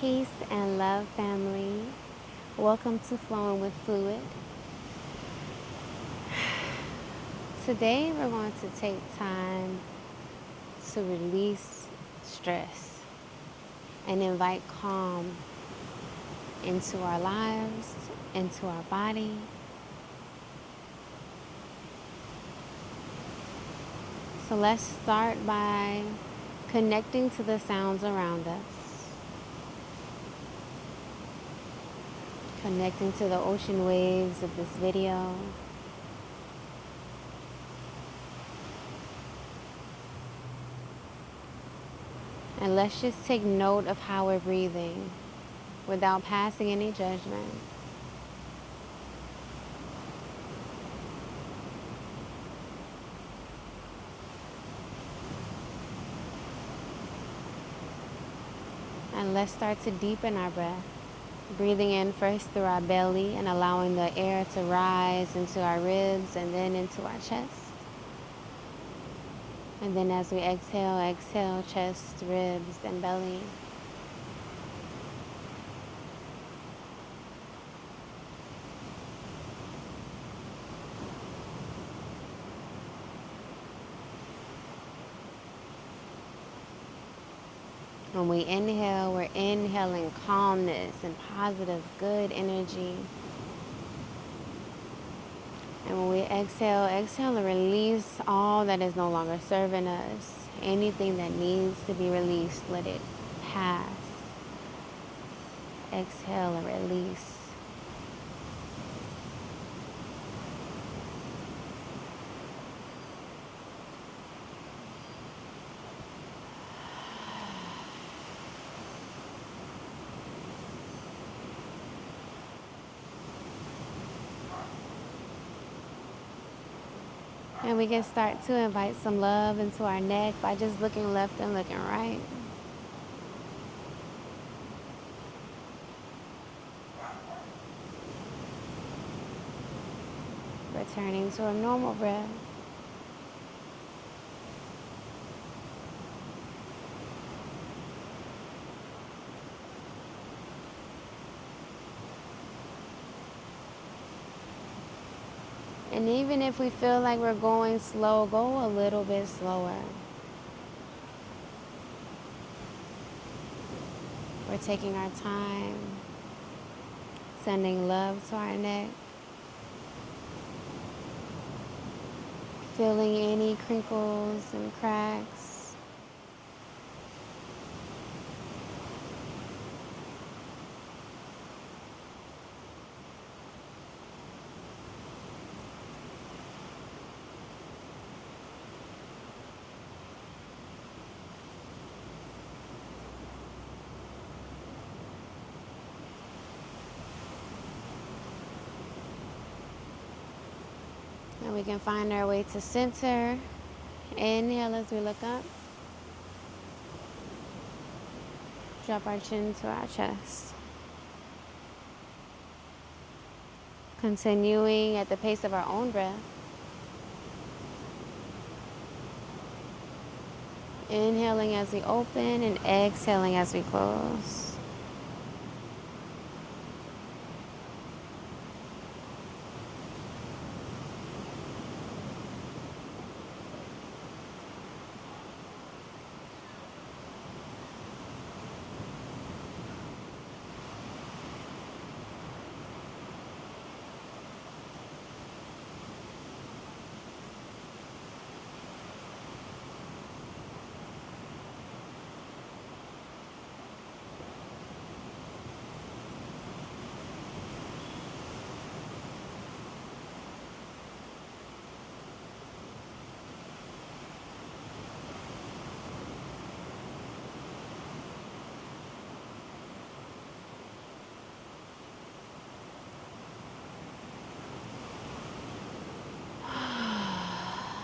Peace and love, family. Welcome to Flowing with Fluid. Today, we're going to take time to release stress and invite calm into our lives, into our body. So let's start by connecting to the sounds around us. Connecting to the ocean waves of this video. And let's just take note of how we're breathing without passing any judgment. And let's start to deepen our breath. Breathing in first through our belly and allowing the air to rise into our ribs and then into our chest. And then as we exhale chest, ribs, and belly. When we inhale, we're inhaling calmness and positive, good energy. And when we exhale and release all that is no longer serving us. Anything that needs to be released, let it pass. Exhale and release. And we can start to invite some love into our neck by just looking left and looking right. Returning to a normal breath. And even if we feel like we're going slow, go a little bit slower. We're taking our time, sending love to our neck, feeling any crinkles and cracks. And we can find our way to center. Inhale as we look up. Drop our chin to our chest. Continuing at the pace of our own breath. Inhaling as we open and exhaling as we close.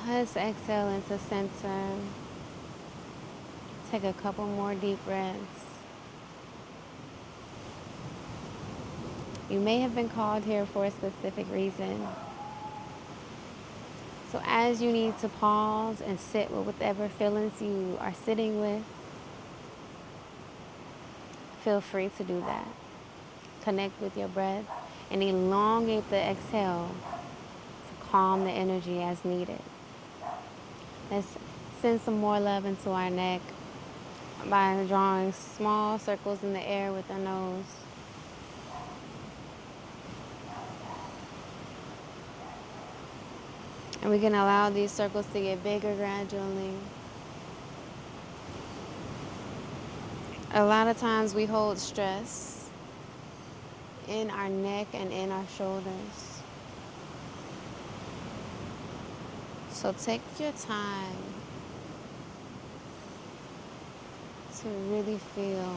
Let's exhale into center. Take a couple more deep breaths. You may have been called here for a specific reason. So as you need to pause and sit with whatever feelings you are sitting with, feel free to do that. Connect with your breath and elongate the exhale to calm the energy as needed. Let's send some more love into our neck by drawing small circles in the air with our nose. And we can allow these circles to get bigger gradually. A lot of times we hold stress in our neck and in our shoulders. So take your time to really feel.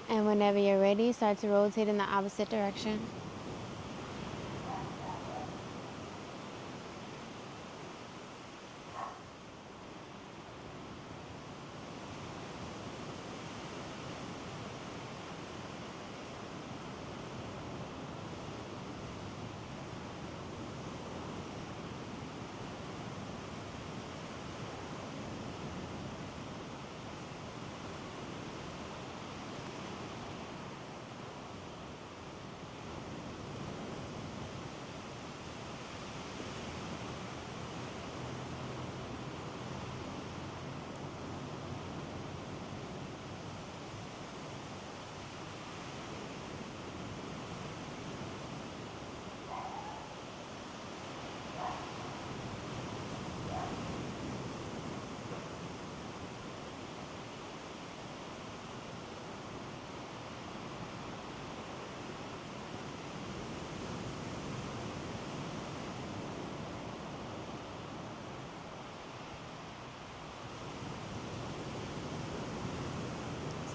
And whenever you're ready, start to rotate in the opposite direction.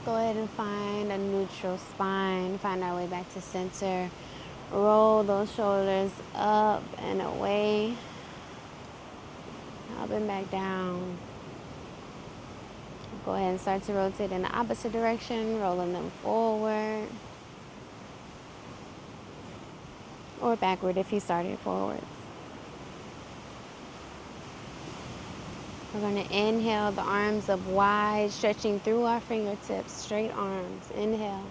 Go ahead and find a neutral spine. Find our way back to center. Roll those shoulders up and away. Up and back down. Go ahead and start to rotate in the opposite direction, rolling them forward. Or backward if you started forwards. We're going to inhale the arms up wide, stretching through our fingertips, straight arms. Inhale.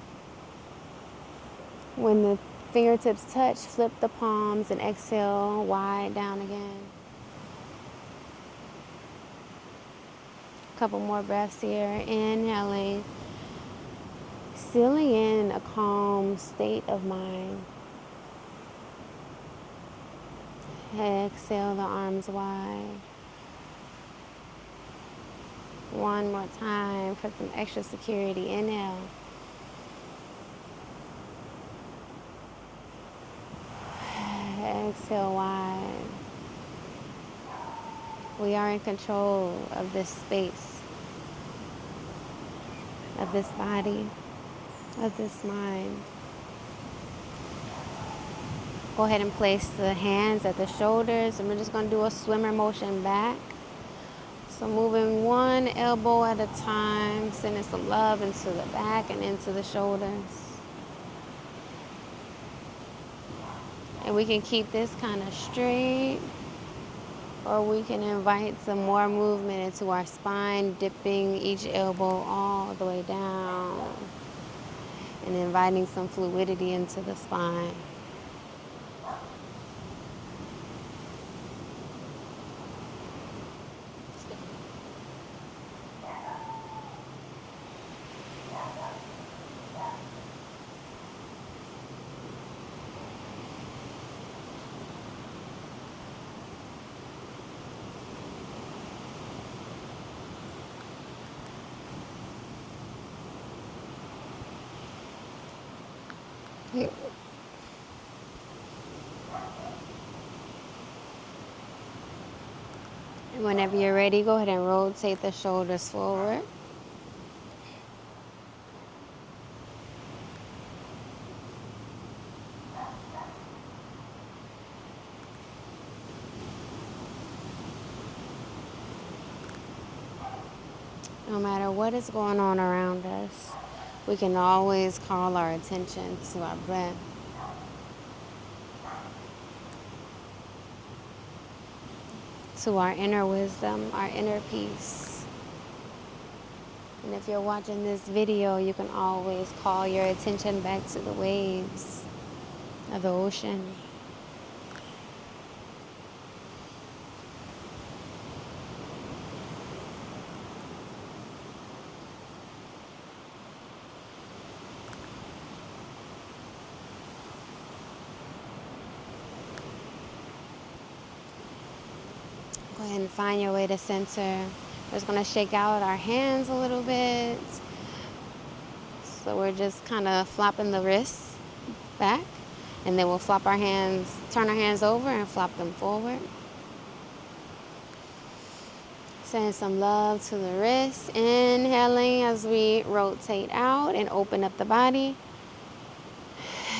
When the fingertips touch, flip the palms and exhale wide down again. A couple more breaths here. Inhaling, sealing in a calm state of mind. Exhale the arms wide. One more time for some extra security. Inhale. Exhale wide. We are in control of this space, of this body, of this mind. Go ahead and place the hands at the shoulders, and we're just going to do a swimmer motion back. So moving one elbow at a time, sending some love into the back and into the shoulders. And we can keep this kind of straight, or we can invite some more movement into our spine, dipping each elbow all the way down and inviting some fluidity into the spine. And whenever you're ready, go ahead and rotate the shoulders forward. No matter what is going on around us, we can always call our attention to our breath. To our inner wisdom, our inner peace. And if you're watching this video, you can always call your attention back to the waves of the ocean. Go ahead and find your way to center. We're just going to shake out our hands a little bit. So we're just kind of flopping the wrists back. And then we'll flop our hands, turn our hands over and flop them forward. Send some love to the wrists. Inhaling as we rotate out and open up the body.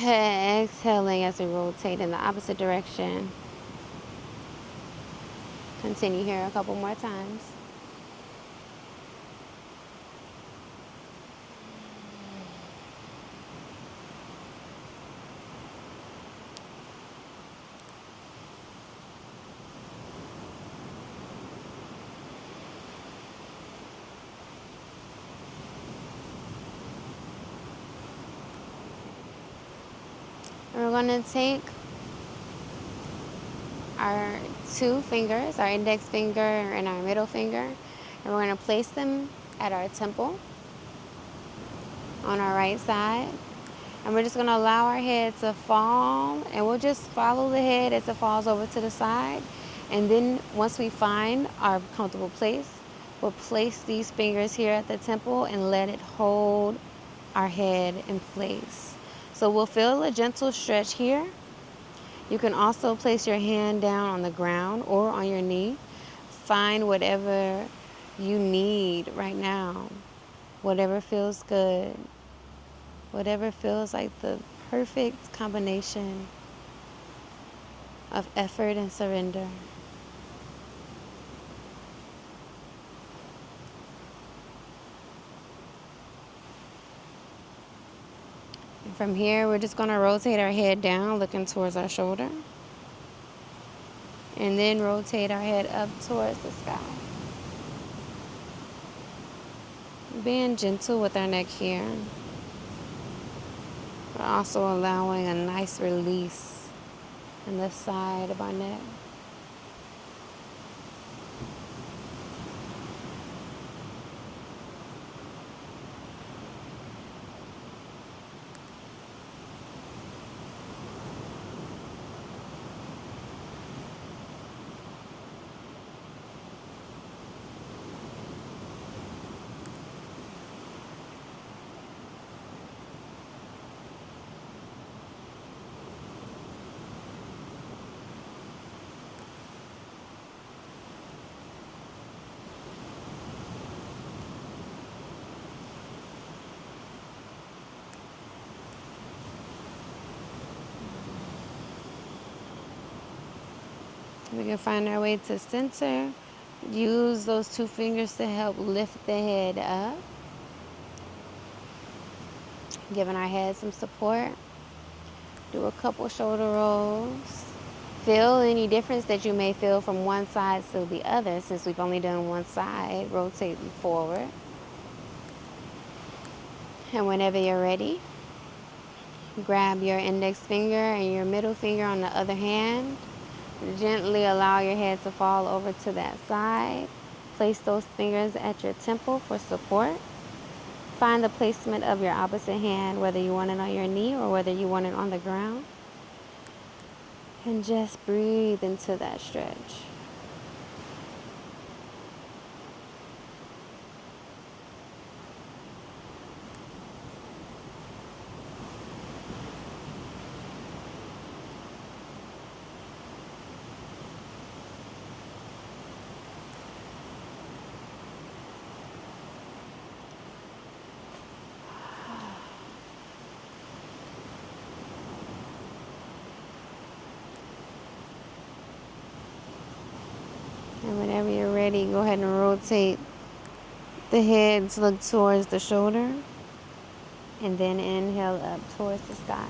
Exhaling as we rotate in the opposite direction. Continue here a couple more times. We're going to take our two fingers, our index finger and our middle finger, and we're going to place them at our temple on our right side. And we're just going to allow our head to fall, and we'll just follow the head as it falls over to the side. And then once we find our comfortable place, we'll place these fingers here at the temple and let it hold our head in place. So we'll feel a gentle stretch here. You can also place your hand down on the ground or on your knee. Find whatever you need right now, whatever feels good, whatever feels like the perfect combination of effort and surrender. And from here, we're just going to rotate our head down, looking towards our shoulder. And then rotate our head up towards the sky. Being gentle with our neck here, but also allowing a nice release in the side of our neck. We can find our way to center. Use those two fingers to help lift the head up, giving our head some support. Do a couple shoulder rolls. Feel any difference that you may feel from one side to the other, since we've only done one side, rotating forward. And whenever you're ready, grab your index finger and your middle finger on the other hand. Gently allow your head to fall over to that side. Place those fingers at your temple for support. Find the placement of your opposite hand, whether you want it on your knee or whether you want it on the ground. And just breathe into that stretch. And whenever you're ready, go ahead and rotate the head to look towards the shoulder. And then inhale up towards the sky.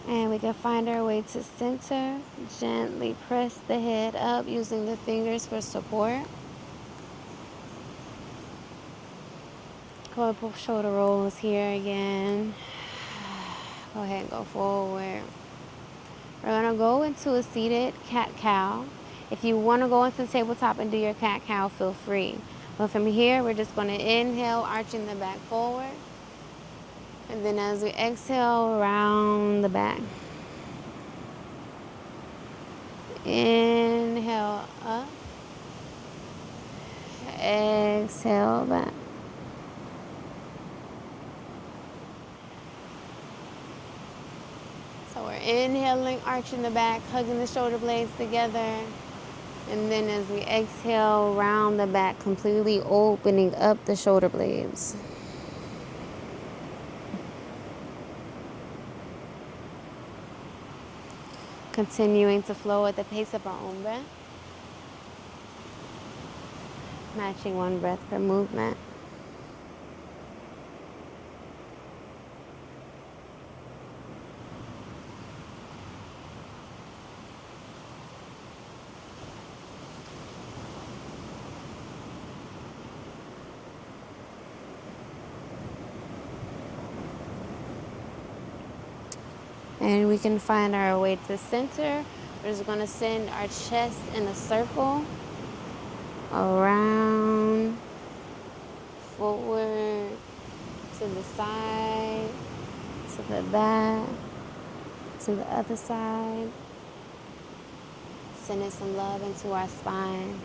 And we can find our way to center. Gently press the head up using the fingers for support. Couple shoulder rolls here again. Go ahead and go forward. We're gonna go into a seated cat-cow. If you wanna go into the tabletop and do your cat-cow, feel free. But from here, we're just gonna inhale, arching the back forward. And then as we exhale, round the back. Inhale up. Exhale back. So we're inhaling, arching the back, hugging the shoulder blades together. And then as we exhale, round the back, completely opening up the shoulder blades. Continuing to flow at the pace of our own breath. Matching one breath per movement. And we can find our way to center. We're just going to send our chest in a circle. Around. Forward. To the side. To the back. To the other side. Sending some love into our spine.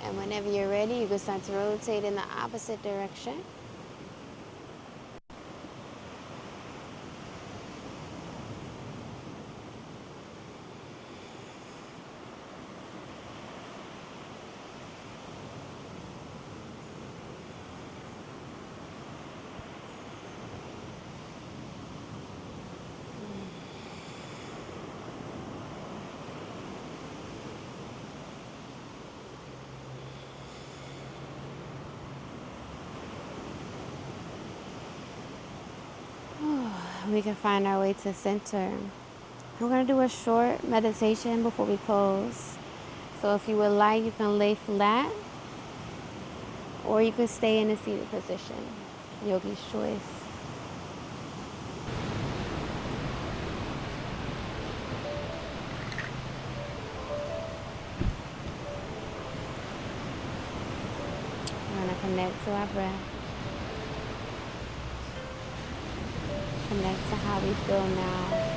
And whenever you're ready, you can start to rotate in the opposite direction. We can find our way to center. We're going to do a short meditation before we close. So if you would like, you can lay flat or you can stay in a seated position. Yogi's choice. We're going to connect to our breath. Connect to how we feel now.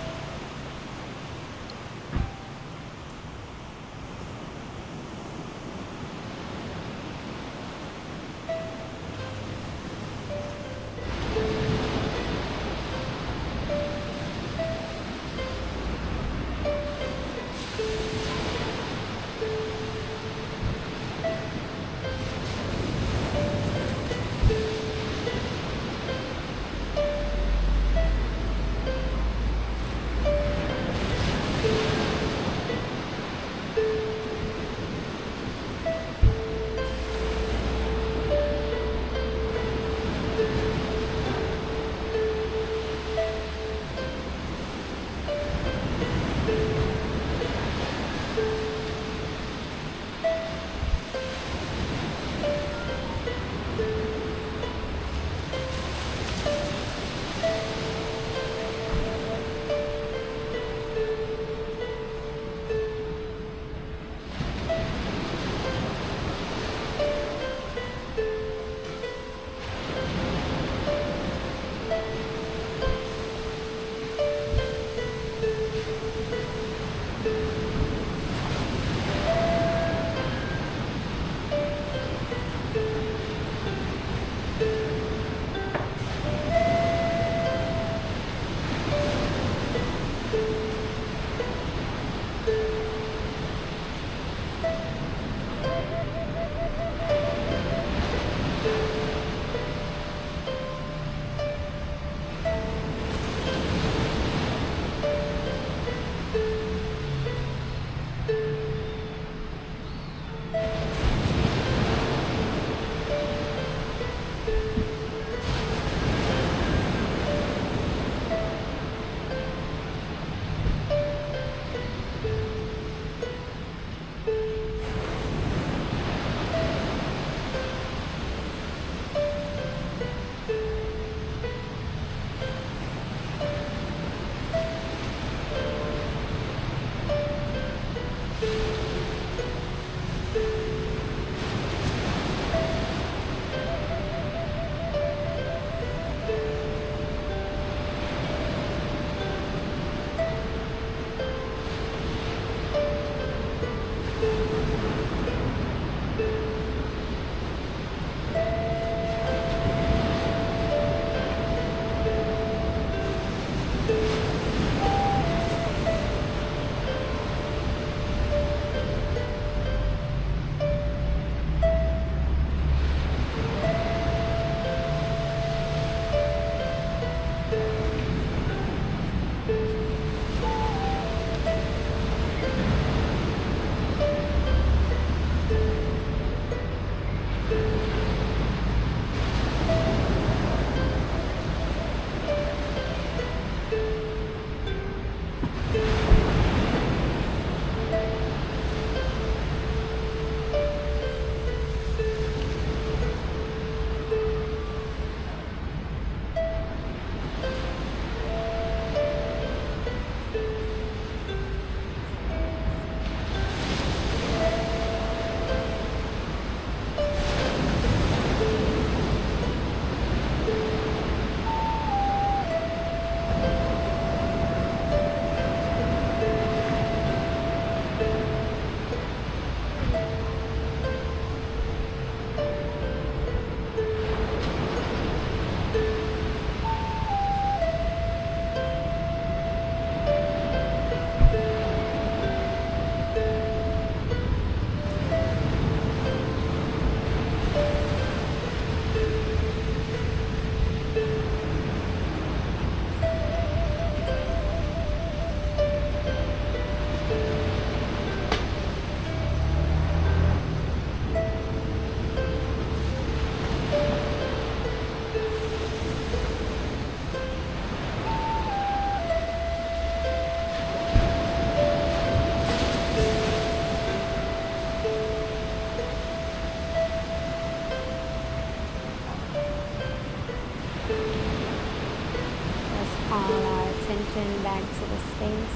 call our attention back to the space,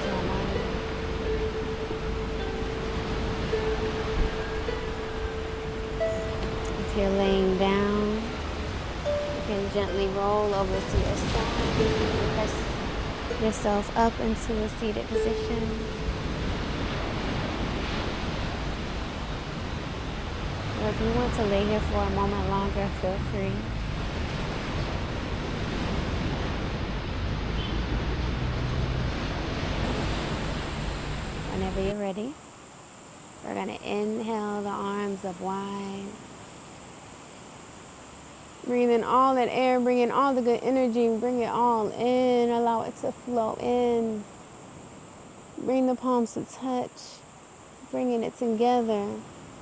to our mind. If you're laying down, you can gently roll over to your side, press yourself up into a seated position. Or if you want to lay here for a moment longer, feel free. Whenever you're ready, we're going to inhale the arms up wide. Breathe in all that air, bring in all the good energy, bring it all in, allow it to flow in. Bring the palms to touch, bringing it together.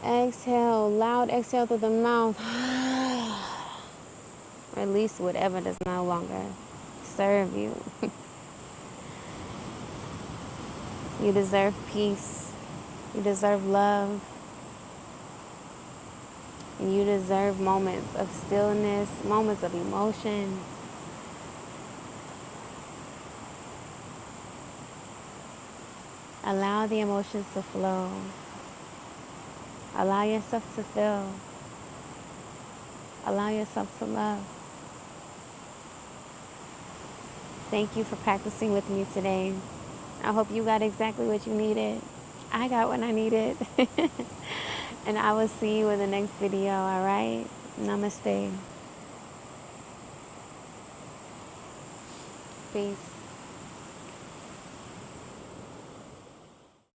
Exhale, loud exhale through the mouth. Release whatever does no longer serve you. You deserve peace. You deserve love. And you deserve moments of stillness, moments of emotion. Allow the emotions to flow. Allow yourself to feel. Allow yourself to love. Thank you for practicing with me today. I hope you got exactly what you needed. I got what I needed. And I will see you in the next video, all right? Namaste. Peace.